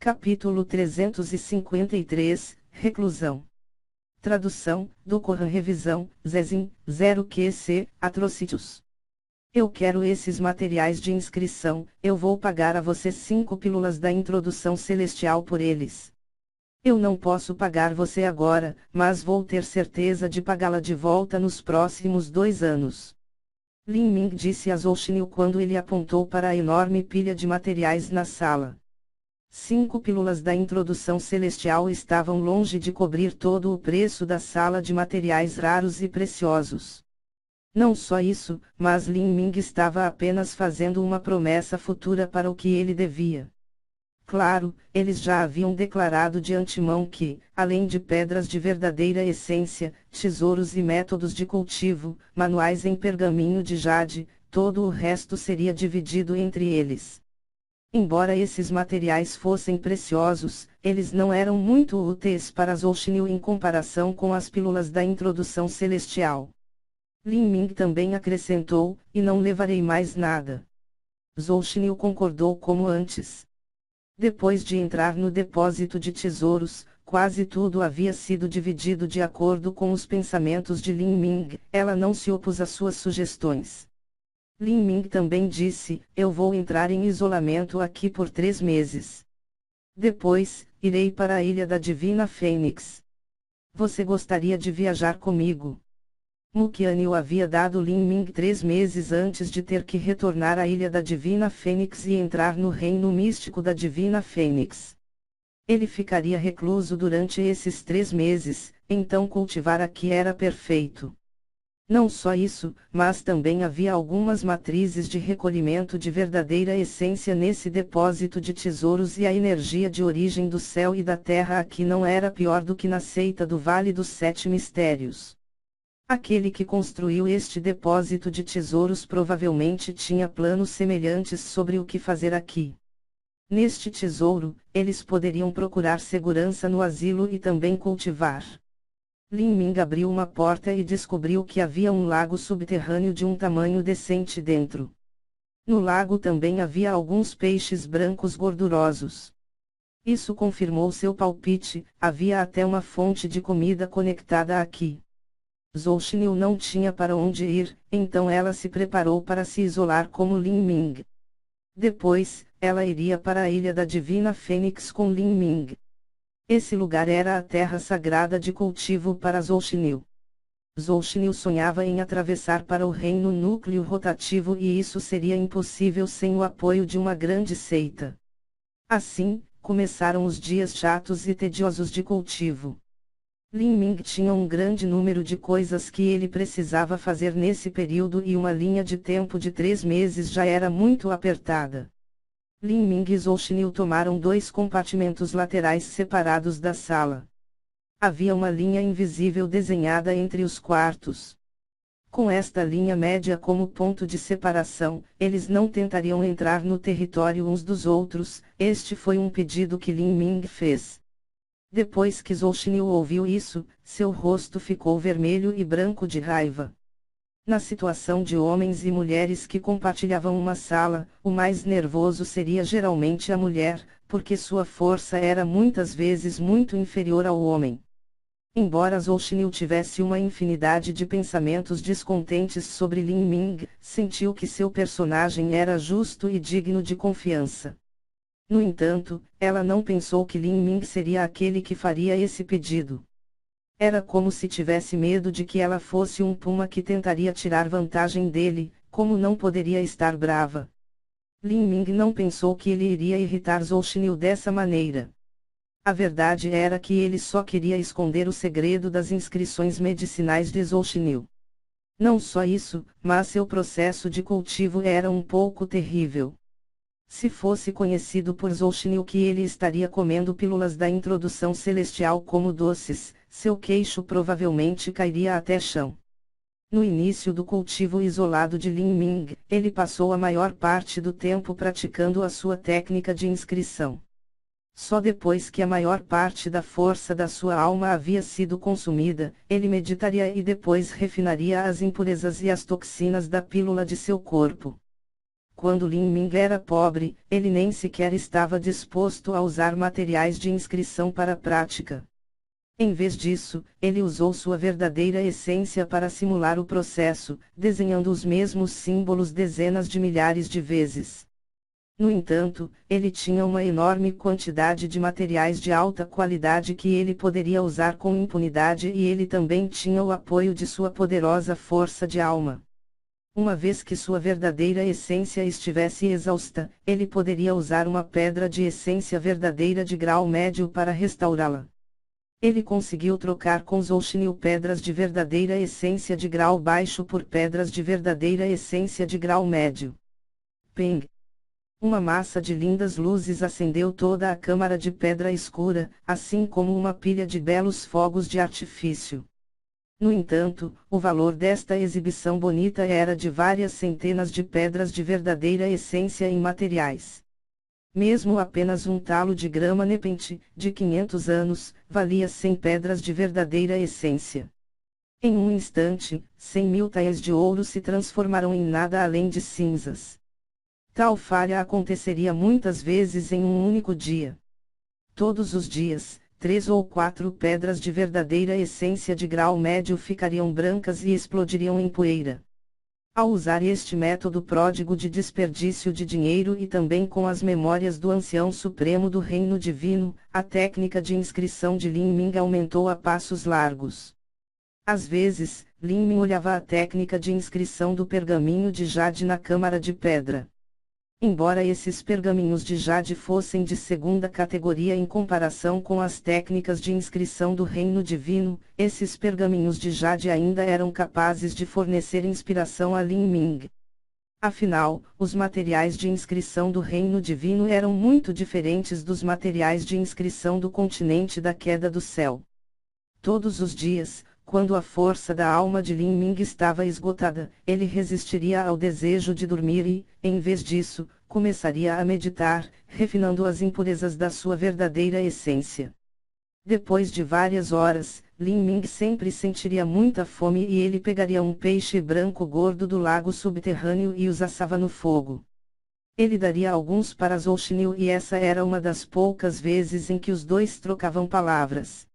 Capítulo 353, Reclusão. Tradução, do Corã Revisão, Zezim, 0QC, Atrocitus. Eu quero esses materiais de inscrição, eu vou pagar a você 5 pílulas da introdução celestial por eles. Eu não posso pagar você agora, mas vou ter certeza de pagá-la de volta nos próximos 2 anos. Lin Ming disse a Zhou Xinyu quando ele apontou para a enorme pilha de materiais na sala. 5 pílulas da introdução celestial estavam longe de cobrir todo o preço da sala de materiais raros e preciosos. Não só isso, mas Lin Ming estava apenas fazendo uma promessa futura para o que ele devia. Claro, eles já haviam declarado de antemão que, além de pedras de verdadeira essência, tesouros e métodos de cultivo, manuais em pergaminho de jade, todo o resto seria dividido entre eles. Embora esses materiais fossem preciosos, eles não eram muito úteis para Zhou Xinyu em comparação com as pílulas da introdução celestial. Lin Ming também acrescentou, e não levarei mais nada. Zhou Xinyu concordou como antes. Depois de entrar no depósito de tesouros, quase tudo havia sido dividido de acordo com os pensamentos de Lin Ming, ela não se opôs às suas sugestões. Lin Ming também disse, eu vou entrar em isolamento aqui por 3 meses. Depois, irei para a Ilha da Divina Fênix. Você gostaria de viajar comigo? Mu Qianyu havia dado Lin Ming 3 meses antes de ter que retornar à Ilha da Divina Fênix e entrar no reino místico da Divina Fênix. Ele ficaria recluso durante esses 3 meses, então cultivar aqui era perfeito. Não só isso, mas também havia algumas matrizes de recolhimento de verdadeira essência nesse depósito de tesouros e a energia de origem do céu e da terra aqui não era pior do que na seita do Vale dos 7 Mistérios. Aquele que construiu este depósito de tesouros provavelmente tinha planos semelhantes sobre o que fazer aqui. Neste tesouro, eles poderiam procurar segurança no asilo e também cultivar. Lin Ming abriu uma porta e descobriu que havia um lago subterrâneo de um tamanho decente dentro. No lago também havia alguns peixes brancos gordurosos. Isso confirmou seu palpite, havia até uma fonte de comida conectada aqui. Zhou Xinyu não tinha para onde ir, então ela se preparou para se isolar como Lin Ming. Depois, ela iria para a Ilha da Divina Fênix com Lin Ming. Esse lugar era a terra sagrada de cultivo para Zhou Xinyu. Zhou Xinyu sonhava em atravessar para o reino núcleo rotativo e isso seria impossível sem o apoio de uma grande seita. Assim, começaram os dias chatos e tediosos de cultivo. Lin Ming tinha um grande número de coisas que ele precisava fazer nesse período e uma linha de tempo de 3 meses já era muito apertada. Lin Ming e Zhou Xinyu tomaram 2 compartimentos laterais separados da sala. Havia uma linha invisível desenhada entre os quartos. Com esta linha média como ponto de separação, eles não tentariam entrar no território uns dos outros, este foi um pedido que Lin Ming fez. Depois que Zhou Xinyu ouviu isso, seu rosto ficou vermelho e branco de raiva. Na situação de homens e mulheres que compartilhavam uma sala, o mais nervoso seria geralmente a mulher, porque sua força era muitas vezes muito inferior ao homem. Embora Zhou Xinyu tivesse uma infinidade de pensamentos descontentes sobre Lin Ming, sentiu que seu personagem era justo e digno de confiança. No entanto, ela não pensou que Lin Ming seria aquele que faria esse pedido. Era como se tivesse medo de que ela fosse um puma que tentaria tirar vantagem dele, como não poderia estar brava. Lin Ming não pensou que ele iria irritar Zhou Xinyu dessa maneira. A verdade era que ele só queria esconder o segredo das inscrições medicinais de Zhou Xinyu. Não só isso, mas seu processo de cultivo era um pouco terrível. Se fosse conhecido por Zhou Xinyu que ele estaria comendo pílulas da introdução celestial como doces, seu queixo provavelmente cairia até chão. No início do cultivo isolado de Lin Ming, ele passou a maior parte do tempo praticando a sua técnica de inscrição. Só depois que a maior parte da força da sua alma havia sido consumida, ele meditaria e depois refinaria as impurezas e as toxinas da pílula de seu corpo. Quando Lin Ming era pobre, ele nem sequer estava disposto a usar materiais de inscrição para a prática. Em vez disso, ele usou sua verdadeira essência para simular o processo, desenhando os mesmos símbolos dezenas de milhares de vezes. No entanto, ele tinha uma enorme quantidade de materiais de alta qualidade que ele poderia usar com impunidade e ele também tinha o apoio de sua poderosa força de alma. Uma vez que sua verdadeira essência estivesse exausta, ele poderia usar uma pedra de essência verdadeira de grau médio para restaurá-la. Ele conseguiu trocar com Zhoushnil pedras de verdadeira essência de grau baixo por pedras de verdadeira essência de grau médio. Peng! Uma massa de lindas luzes acendeu toda a câmara de pedra escura, assim como uma pilha de belos fogos de artifício. No entanto, o valor desta exibição bonita era de várias centenas de pedras de verdadeira essência em materiais. Mesmo apenas um talo de grama nepente, de 500 anos, valia 100 pedras de verdadeira essência. Em um instante, 100.000 taias de ouro se transformaram em nada além de cinzas. Tal falha aconteceria muitas vezes em um único dia. Todos os dias, 3 ou 4 pedras de verdadeira essência de grau médio ficariam brancas e explodiriam em poeira. Ao usar este método pródigo de desperdício de dinheiro e também com as memórias do Ancião Supremo do Reino Divino, a técnica de inscrição de Lin Ming aumentou a passos largos. Às vezes, Lin Ming olhava a técnica de inscrição do pergaminho de jade na câmara de pedra. Embora esses pergaminhos de jade fossem de segunda categoria em comparação com as técnicas de inscrição do Reino Divino, esses pergaminhos de jade ainda eram capazes de fornecer inspiração a Lin Ming. Afinal, os materiais de inscrição do Reino Divino eram muito diferentes dos materiais de inscrição do continente da queda do céu. Todos os dias, quando a força da alma de Lin Ming estava esgotada, ele resistiria ao desejo de dormir e, em vez disso, começaria a meditar, refinando as impurezas da sua verdadeira essência. Depois de várias horas, Lin Ming sempre sentiria muita fome e ele pegaria um peixe branco gordo do lago subterrâneo e os assava no fogo. Ele daria alguns para Zhoushnil e essa era uma das poucas vezes em que os dois trocavam palavras.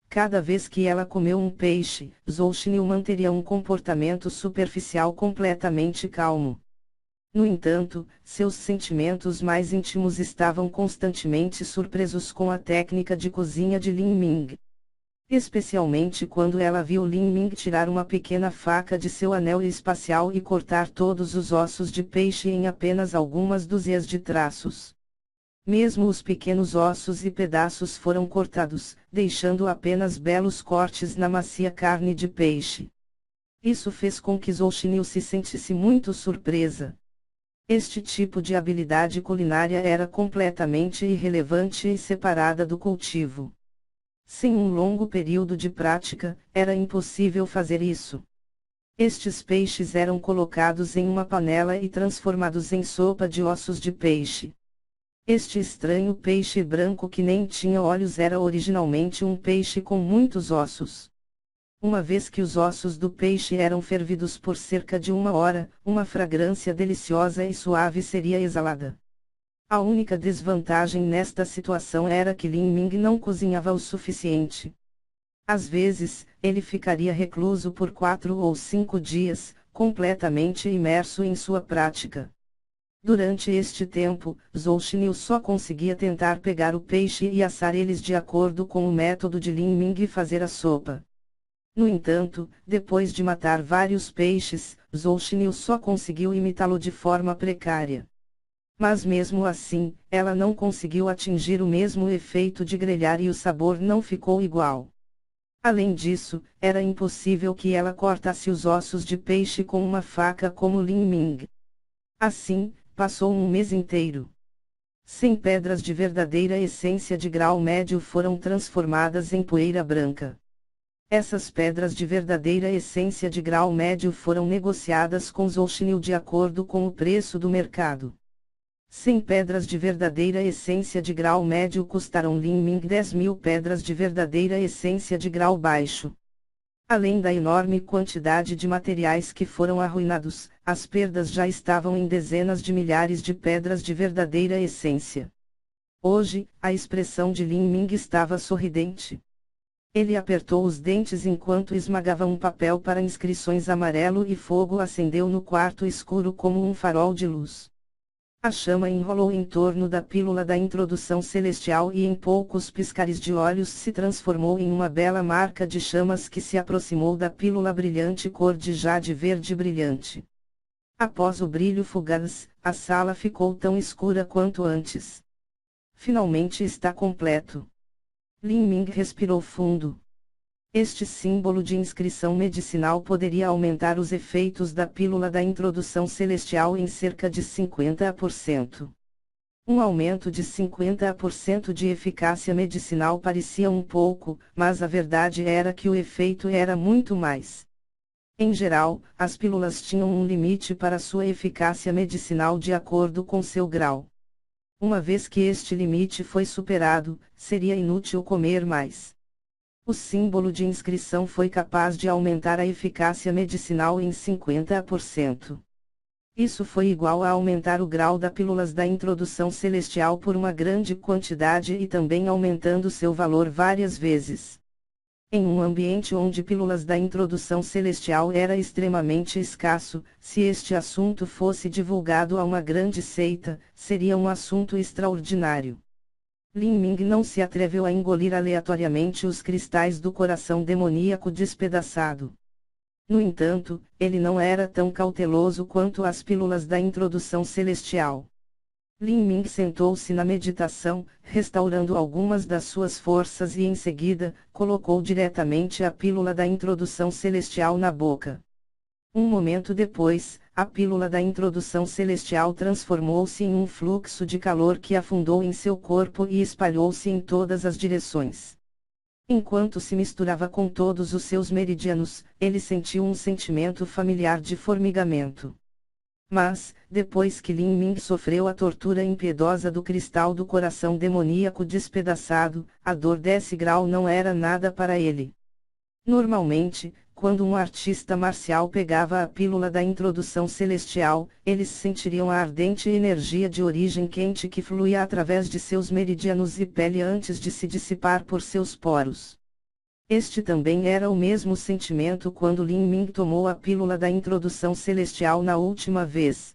Cada vez que ela comeu um peixe, Zhoushnil manteria um comportamento superficial completamente calmo. No entanto, seus sentimentos mais íntimos estavam constantemente surpresos com a técnica de cozinha de Lin Ming. Especialmente quando ela viu Lin Ming tirar uma pequena faca de seu anel espacial e cortar todos os ossos de peixe em apenas algumas dúzias de traços. Mesmo os pequenos ossos e pedaços foram cortados, deixando apenas belos cortes na macia carne de peixe. Isso fez com que Zhoushnil se sentisse muito surpresa. Este tipo de habilidade culinária era completamente irrelevante e separada do cultivo. Sem um longo período de prática, era impossível fazer isso. Estes peixes eram colocados em uma panela e transformados em sopa de ossos de peixe. Este estranho peixe branco que nem tinha olhos era originalmente um peixe com muitos ossos. Uma vez que os ossos do peixe eram fervidos por cerca de 1 hora, uma fragrância deliciosa e suave seria exalada. A única desvantagem nesta situação era que Lin Ming não cozinhava o suficiente. Às vezes, ele ficaria recluso por 4 ou 5 dias, completamente imerso em sua prática. Durante este tempo, Zhoushnil só conseguia tentar pegar o peixe e assar eles de acordo com o método de Lin Ming e fazer a sopa. No entanto, depois de matar vários peixes, Zhoushnil só conseguiu imitá-lo de forma precária. Mas mesmo assim, ela não conseguiu atingir o mesmo efeito de grelhar e o sabor não ficou igual. Além disso, era impossível que ela cortasse os ossos de peixe com uma faca como Lin Ming. Assim, passou um mês inteiro. 100 pedras de verdadeira essência de grau médio foram transformadas em poeira branca. Essas pedras de verdadeira essência de grau médio foram negociadas com Zhoushnil de acordo com o preço do mercado. 100 pedras de verdadeira essência de grau médio custaram Lin Ming 10.000 pedras de verdadeira essência de grau baixo. Além da enorme quantidade de materiais que foram arruinados, as perdas já estavam em dezenas de milhares de pedras de verdadeira essência. Hoje, a expressão de Lin Ming estava sorridente. Ele apertou os dentes enquanto esmagava um papel para inscrições amarelo e fogo acendeu no quarto escuro como um farol de luz. A chama enrolou em torno da pílula da introdução celestial e em poucos piscares de olhos se transformou em uma bela marca de chamas que se aproximou da pílula brilhante cor de jade verde brilhante. Após o brilho fugaz, a sala ficou tão escura quanto antes. Finalmente está completo. Lin Ming respirou fundo. Este símbolo de inscrição medicinal poderia aumentar os efeitos da pílula da introdução celestial em cerca de 50%. Um aumento de 50% de eficácia medicinal parecia um pouco, mas a verdade era que o efeito era muito mais. Em geral, as pílulas tinham um limite para sua eficácia medicinal de acordo com seu grau. Uma vez que este limite foi superado, seria inútil comer mais. O símbolo de inscrição foi capaz de aumentar a eficácia medicinal em 50%. Isso foi igual a aumentar o grau das pílulas da introdução celestial por uma grande quantidade e também aumentando seu valor várias vezes. Em um ambiente onde pílulas da introdução celestial era extremamente escasso, se este assunto fosse divulgado a uma grande seita, seria um assunto extraordinário. Lin Ming não se atreveu a engolir aleatoriamente os cristais do coração demoníaco despedaçado. No entanto, ele não era tão cauteloso quanto as pílulas da introdução celestial. Lin Ming sentou-se na meditação, restaurando algumas das suas forças e em seguida, colocou diretamente a pílula da introdução celestial na boca. Um momento depois, a pílula da introdução celestial transformou-se em um fluxo de calor que afundou em seu corpo e espalhou-se em todas as direções. Enquanto se misturava com todos os seus meridianos, ele sentiu um sentimento familiar de formigamento. Mas, depois que Lin Ming sofreu a tortura impiedosa do cristal do coração demoníaco despedaçado, a dor desse grau não era nada para ele. Normalmente, quando um artista marcial pegava a pílula da introdução celestial, eles sentiriam a ardente energia de origem quente que fluía através de seus meridianos e pele antes de se dissipar por seus poros. Este também era o mesmo sentimento quando Lin Ming tomou a pílula da introdução celestial na última vez.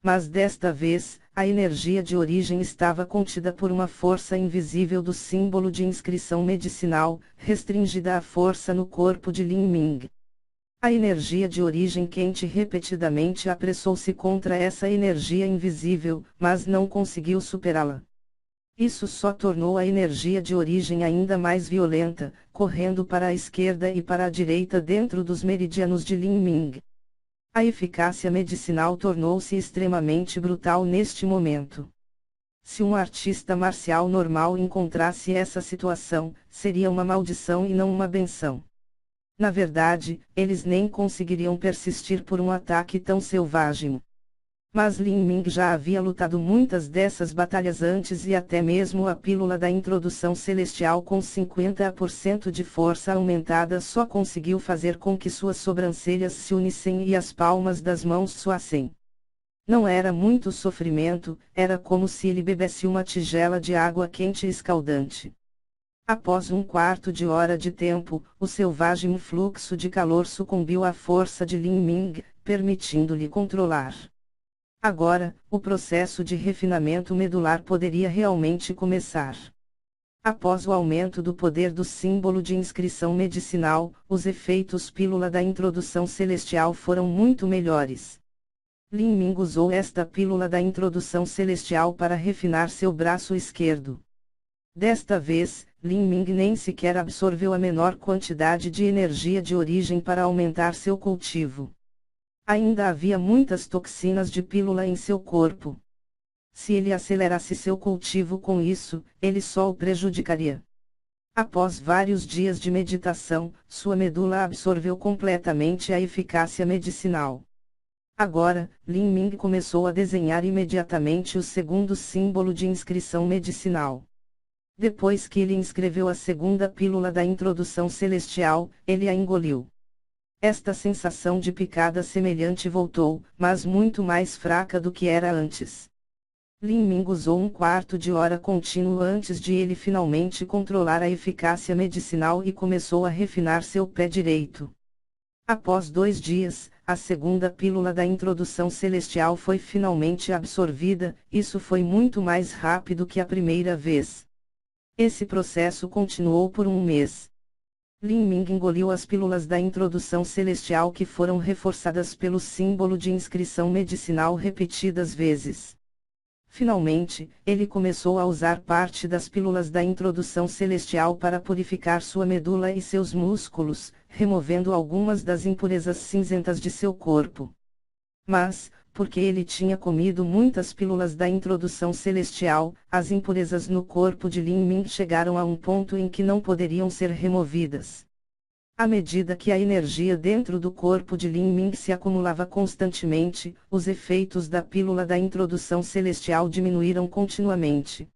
Mas desta vez, a energia de origem estava contida por uma força invisível do símbolo de inscrição medicinal, restringida à força no corpo de Lin Ming. A energia de origem quente repetidamente apressou-se contra essa energia invisível, mas não conseguiu superá-la. Isso só tornou a energia de origem ainda mais violenta, correndo para a esquerda e para a direita dentro dos meridianos de Lin Ming. A eficácia medicinal tornou-se extremamente brutal neste momento. Se um artista marcial normal encontrasse essa situação, seria uma maldição e não uma benção. Na verdade, eles nem conseguiriam persistir por um ataque tão selvagem. Mas Lin Ming já havia lutado muitas dessas batalhas antes e até mesmo a pílula da introdução celestial com 50% de força aumentada só conseguiu fazer com que suas sobrancelhas se unissem e as palmas das mãos suassem. Não era muito sofrimento, era como se ele bebesse uma tigela de água quente e escaldante. Após um quarto de hora de tempo, o selvagem fluxo de calor sucumbiu à força de Lin Ming, permitindo-lhe controlar. Agora, o processo de refinamento medular poderia realmente começar. Após o aumento do poder do símbolo de inscrição medicinal, os efeitos pílula da introdução celestial foram muito melhores. Lin Ming usou esta pílula da introdução celestial para refinar seu braço esquerdo. Desta vez, Lin Ming nem sequer absorveu a menor quantidade de energia de origem para aumentar seu cultivo. Ainda havia muitas toxinas de pílula em seu corpo. Se ele acelerasse seu cultivo com isso, ele só o prejudicaria. Após vários dias de meditação, sua medula absorveu completamente a eficácia medicinal. Agora, Lin Ming começou a desenhar imediatamente o segundo símbolo de inscrição medicinal. Depois que ele inscreveu a segunda pílula da introdução celestial, ele a engoliu. Esta sensação de picada semelhante voltou, mas muito mais fraca do que era antes. Lin Ming usou um quarto de hora contínuo antes de ele finalmente controlar a eficácia medicinal e começou a refinar seu pé direito. Após 2 dias, a segunda pílula da introdução celestial foi finalmente absorvida, isso foi muito mais rápido que a primeira vez. Esse processo continuou por 1 mês. Lin Ming engoliu as pílulas da introdução celestial que foram reforçadas pelo símbolo de inscrição medicinal repetidas vezes. Finalmente, ele começou a usar parte das pílulas da introdução celestial para purificar sua medula e seus músculos, removendo algumas das impurezas cinzentas de seu corpo. Mas, porque ele tinha comido muitas pílulas da introdução celestial, as impurezas no corpo de Lin Ming chegaram a um ponto em que não poderiam ser removidas. À medida que a energia dentro do corpo de Lin Ming se acumulava constantemente, os efeitos da pílula da introdução celestial diminuíram continuamente.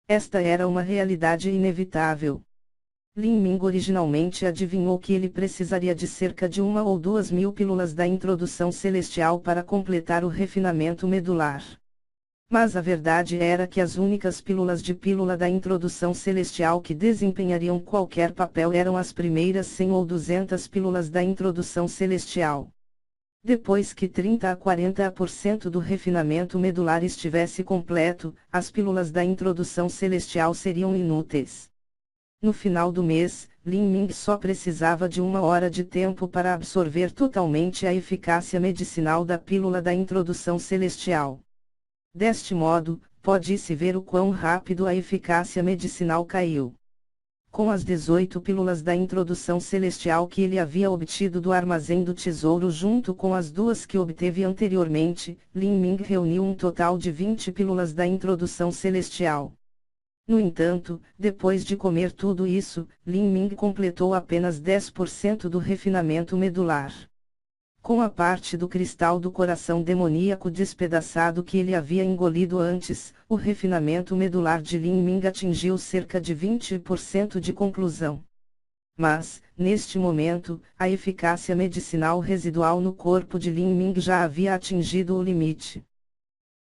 Esta era uma realidade inevitável. Lin Ming originalmente adivinhou que ele precisaria de cerca de 1 ou 2 mil pílulas da introdução celestial para completar o refinamento medular. Mas a verdade era que as únicas pílulas de pílula da introdução celestial que desempenhariam qualquer papel eram as primeiras 100 ou 200 pílulas da introdução celestial. Depois que 30 a 40% do refinamento medular estivesse completo, as pílulas da introdução celestial seriam inúteis. No final do mês, Lin Ming só precisava de 1 hora de tempo para absorver totalmente a eficácia medicinal da pílula da introdução celestial. Deste modo, pode-se ver o quão rápido a eficácia medicinal caiu. Com as 18 pílulas da introdução celestial que ele havia obtido do armazém do tesouro junto com as 2 que obteve anteriormente, Lin Ming reuniu um total de 20 pílulas da introdução celestial. No entanto, depois de comer tudo isso, Lin Ming completou apenas 10% do refinamento medular. Com a parte do cristal do coração demoníaco despedaçado que ele havia engolido antes, o refinamento medular de Lin Ming atingiu cerca de 20% de conclusão. Mas, neste momento, a eficácia medicinal residual no corpo de Lin Ming já havia atingido o limite.